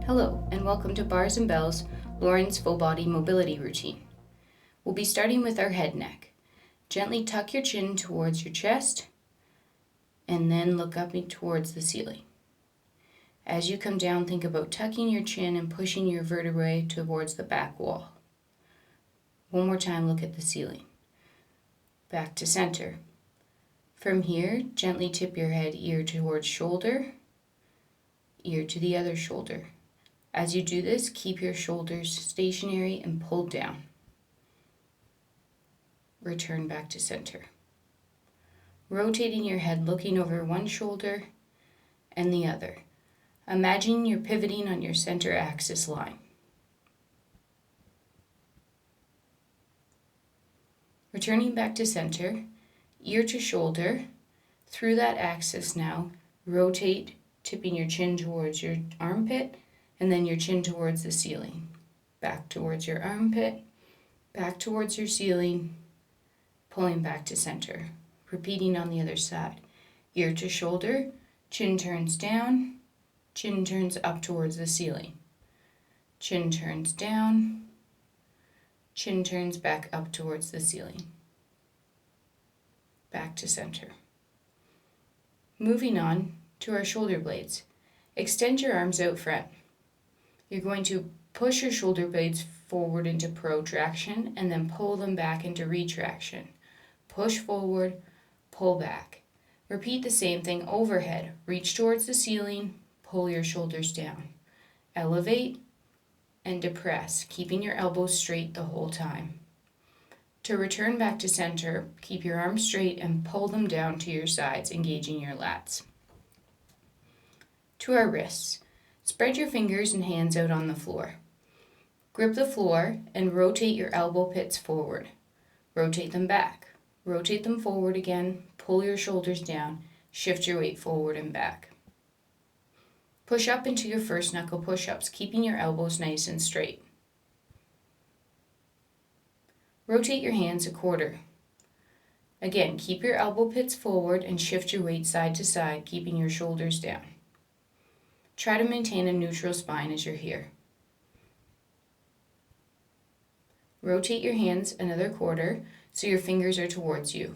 Hello, and welcome to Bars and Bells, Lauryn's full body mobility routine. We'll be starting with our head neck. Gently tuck your chin towards your chest, and then look up towards the ceiling. As you come down, think about tucking your chin and pushing your vertebrae towards the back wall. One more time, look at the ceiling. Back to center. From here, gently tip your head ear towards shoulder, ear to the other shoulder. As you do this, keep your shoulders stationary and pulled down. Return back to center. Rotating your head, looking over one shoulder and the other. Imagine you're pivoting on your center axis line. Returning back to center, ear to shoulder. Through that axis now, rotate, tipping your chin towards your armpit, and then your chin towards the ceiling. Back towards your armpit, back towards your ceiling, pulling back to center. Repeating on the other side. Ear to shoulder, chin turns down, chin turns up towards the ceiling. Chin turns down, chin turns back up towards the ceiling. Back to center. Moving on to our shoulder blades. Extend your arms out front. You're going to push your shoulder blades forward into protraction and then pull them back into retraction. Push forward, pull back. Repeat the same thing overhead. Reach towards the ceiling, pull your shoulders down. Elevate and depress, keeping your elbows straight the whole time. To return back to center, keep your arms straight and pull them down to your sides, engaging your lats. To our wrists. Spread your fingers and hands out on the floor. Grip the floor and rotate your elbow pits forward. Rotate them back. Rotate them forward again. Pull your shoulders down. Shift your weight forward and back. Push up into your first knuckle push-ups, keeping your elbows nice and straight. Rotate your hands a quarter. Again, keep your elbow pits forward and shift your weight side to side, keeping your shoulders down. Try to maintain a neutral spine as you're here. Rotate your hands another quarter so your fingers are towards you.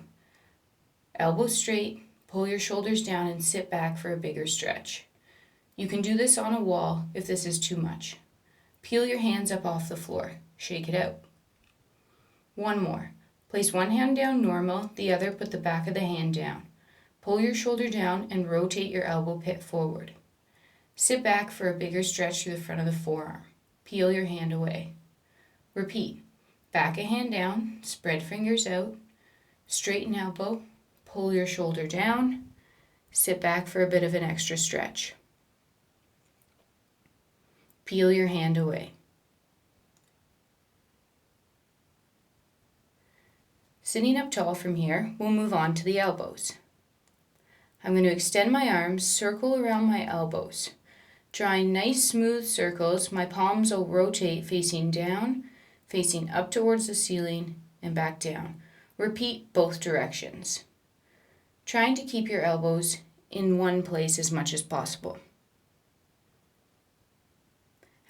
Elbows straight, pull your shoulders down and sit back for a bigger stretch. You can do this on a wall if this is too much. Peel your hands up off the floor. Shake it out. One more. Place one hand down normal, the other put the back of the hand down. Pull your shoulder down and rotate your elbow pit forward. Sit back for a bigger stretch through the front of the forearm. Peel your hand away. Repeat. Back a hand down, spread fingers out, straighten elbow, pull your shoulder down, sit back for a bit of an extra stretch. Peel your hand away. Sitting up tall from here, we'll move on to the elbows. I'm going to extend my arms, circle around my elbows. Drawing nice smooth circles, my palms will rotate facing down, facing up towards the ceiling, and back down. Repeat both directions. Trying to keep your elbows in one place as much as possible.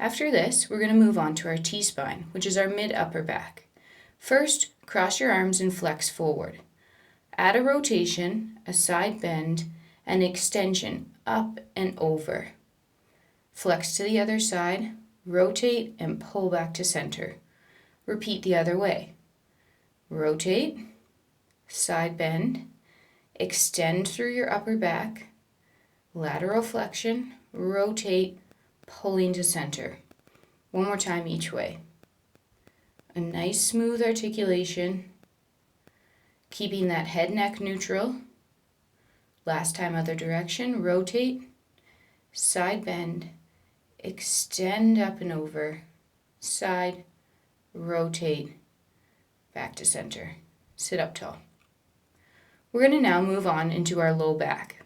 After this, we're going to move on to our T-spine, which is our mid-upper back. First, cross your arms and flex forward. Add a rotation, a side bend, and extension up and over. Flex to the other side, rotate, and pull back to center. Repeat the other way. Rotate, side bend, extend through your upper back, lateral flexion, rotate, pulling to center. One more time each way. A nice smooth articulation, keeping that head neck neutral. Last time other direction, rotate, side bend, extend up and over, side, rotate, back to center. Sit up tall. We're going to now move on into our low back.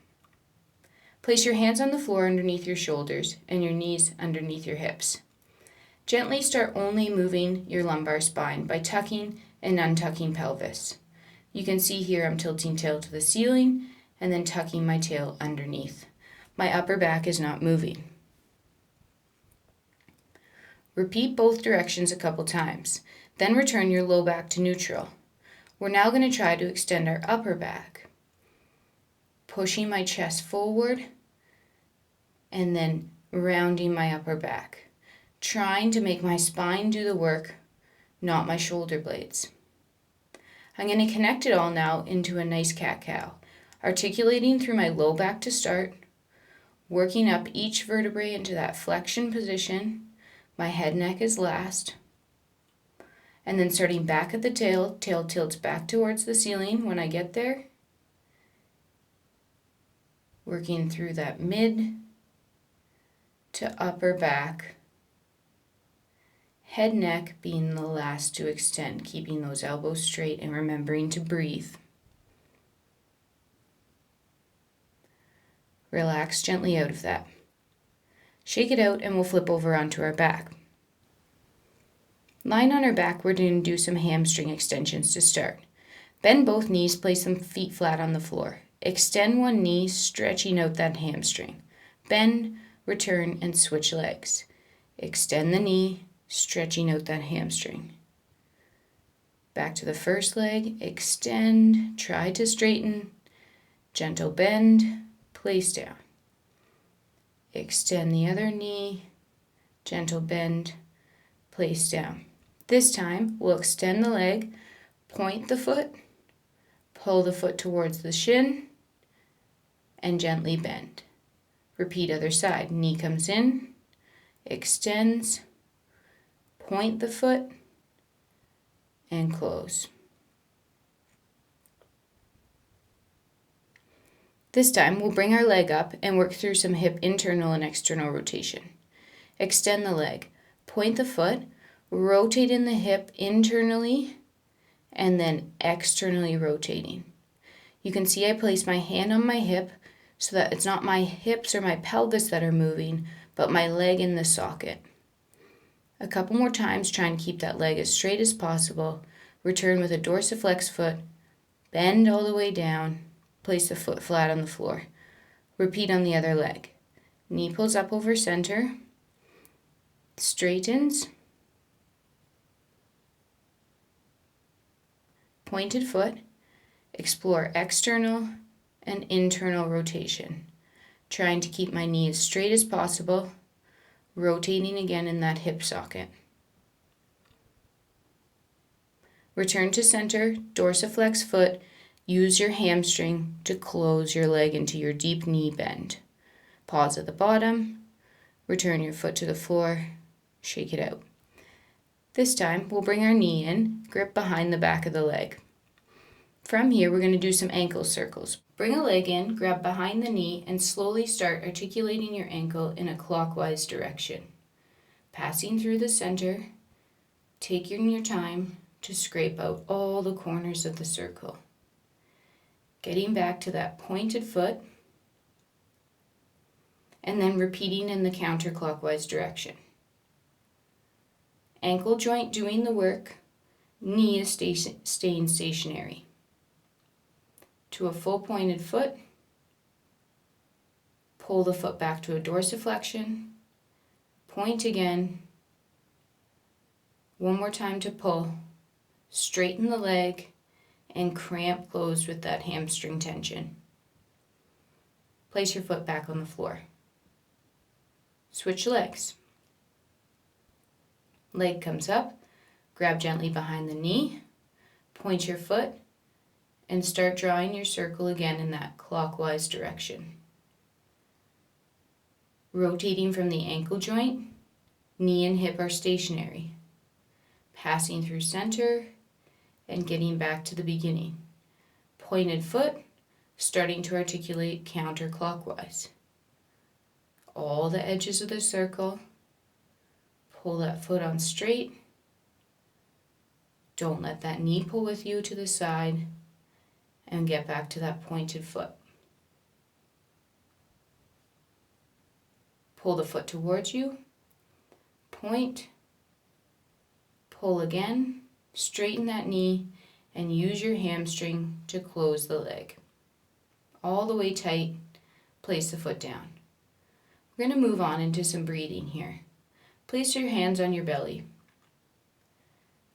Place your hands on the floor underneath your shoulders and your knees underneath your hips. Gently start only moving your lumbar spine by tucking and untucking pelvis. You can see here I'm tilting tail to the ceiling and then tucking my tail underneath. My upper back is not moving. Repeat both directions a couple times, then return your low back to neutral. We're now going to try to extend our upper back, pushing my chest forward and then rounding my upper back, trying to make my spine do the work, not my shoulder blades. I'm going to connect it all now into a nice cat-cow, articulating through my low back to start, working up each vertebrae into that flexion position. My head neck is last. And then starting back at the tail tilts back towards the ceiling when I get there. Working through that mid to upper back. Head neck being the last to extend, keeping those elbows straight and remembering to breathe. Relax gently out of that. Shake it out and we'll flip over onto our back. Lying on our back, we're going to do some hamstring extensions to start. Bend both knees, place them feet flat on the floor. Extend one knee, stretching out that hamstring. Bend, return, and switch legs. Extend the knee, stretching out that hamstring. Back to the first leg, extend, try to straighten, gentle bend, place down. Extend the other knee, gentle bend, place down. This time, we'll extend the leg, point the foot, pull the foot towards the shin, and gently bend. Repeat other side. Knee comes in, extends, point the foot, and close. This time, we'll bring our leg up and work through some hip internal and external rotation. Extend the leg, point the foot, rotate in the hip internally, and then externally rotating. You can see I place my hand on my hip so that it's not my hips or my pelvis that are moving, but my leg in the socket. A couple more times, try and keep that leg as straight as possible. Return with a dorsiflex foot, bend all the way down, place the foot flat on the floor. Repeat on the other leg. Knee pulls up over center, straightens, pointed foot, explore external and internal rotation. Trying to keep my knee as straight as possible, rotating again in that hip socket. Return to center, dorsiflex foot, use your hamstring to close your leg into your deep knee bend. Pause at the bottom, return your foot to the floor, shake it out. This time, we'll bring our knee in, grip behind the back of the leg. From here, we're going to do some ankle circles. Bring a leg in, grab behind the knee, and slowly start articulating your ankle in a clockwise direction. Passing through the center, taking your time to scrape out all the corners of the circle. Getting back to that pointed foot, and then repeating in the counterclockwise direction. Ankle joint doing the work, knee is staying stationary. To a full pointed foot, pull the foot back to a dorsiflexion, point again, one more time to pull, straighten the leg, and cramp closed with that hamstring tension. Place your foot back on the floor. Switch legs. Leg comes up, grab gently behind the knee, point your foot, and start drawing your circle again in that clockwise direction. Rotating from the ankle joint, knee and hip are stationary. Passing through center and getting back to the beginning. Pointed foot, starting to articulate counterclockwise. All the edges of the circle. Pull that foot on straight. Don't let that knee pull with you to the side, and get back to that pointed foot. Pull the foot towards you, point, pull again, straighten that knee, and use your hamstring to close the leg. All the way tight, place the foot down. We're going to move on into some breathing here. Place your hands on your belly.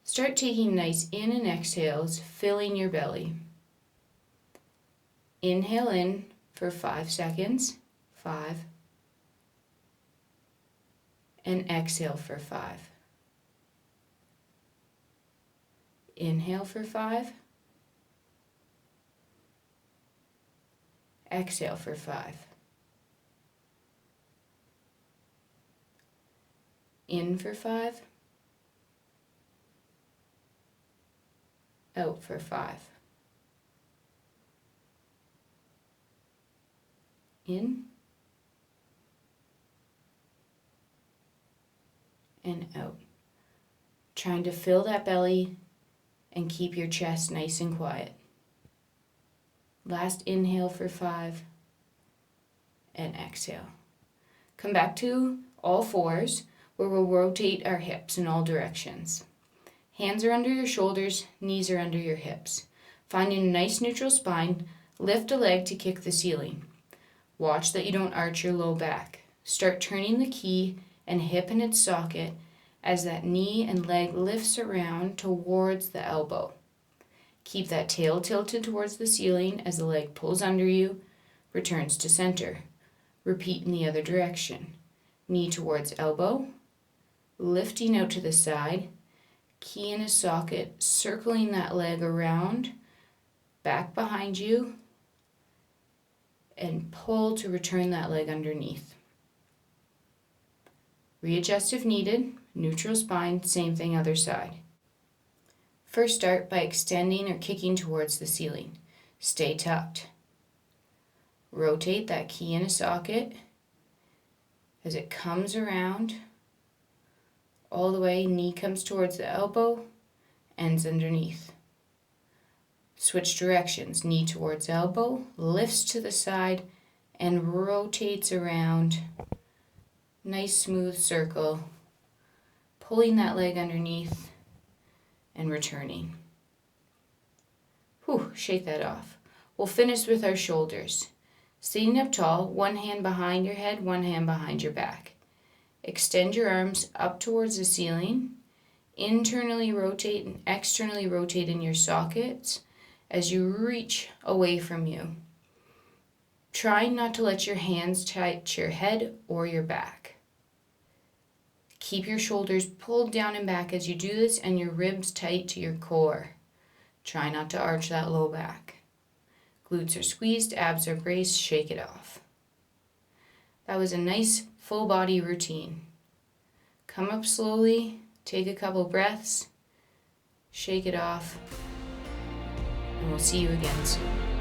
Start taking nice in and exhales, filling your belly. Inhale in for 5 seconds. 5. And exhale for 5. Inhale for 5. Exhale for 5. In for 5. Out for 5. In and out. Trying to fill that belly and keep your chest nice and quiet. Last inhale for 5 and exhale. Come back to all fours where we'll rotate our hips in all directions. Hands are under your shoulders, knees are under your hips. Finding a nice neutral spine, lift a leg to kick the ceiling. Watch that you don't arch your low back. Start turning the key and hip in its socket as that knee and leg lifts around towards the elbow. Keep that tail tilted towards the ceiling as the leg pulls under you, returns to center. Repeat in the other direction. Knee towards elbow, lifting out to the side, key in a socket, circling that leg around, back behind you, and pull to return that leg underneath. Readjust if needed, neutral spine, same thing other side. First start by extending or kicking towards the ceiling. Stay tucked. Rotate that key in a socket as it comes around all the way, knee comes towards the elbow, ends underneath. Switch directions, knee towards elbow, lifts to the side and rotates around. Nice smooth circle, pulling that leg underneath and returning. Shake that off. We'll finish with our shoulders. Sitting up tall, one hand behind your head, one hand behind your back. Extend your arms up towards the ceiling. Internally rotate and externally rotate in your sockets as you reach away from you. Try not to let your hands touch your head or your back. Keep your shoulders pulled down and back as you do this and your ribs tight to your core. Try not to arch that low back. Glutes are squeezed, abs are braced, shake it off. That was a nice full body routine. Come up slowly, take a couple breaths, shake it off, and we'll see you again soon.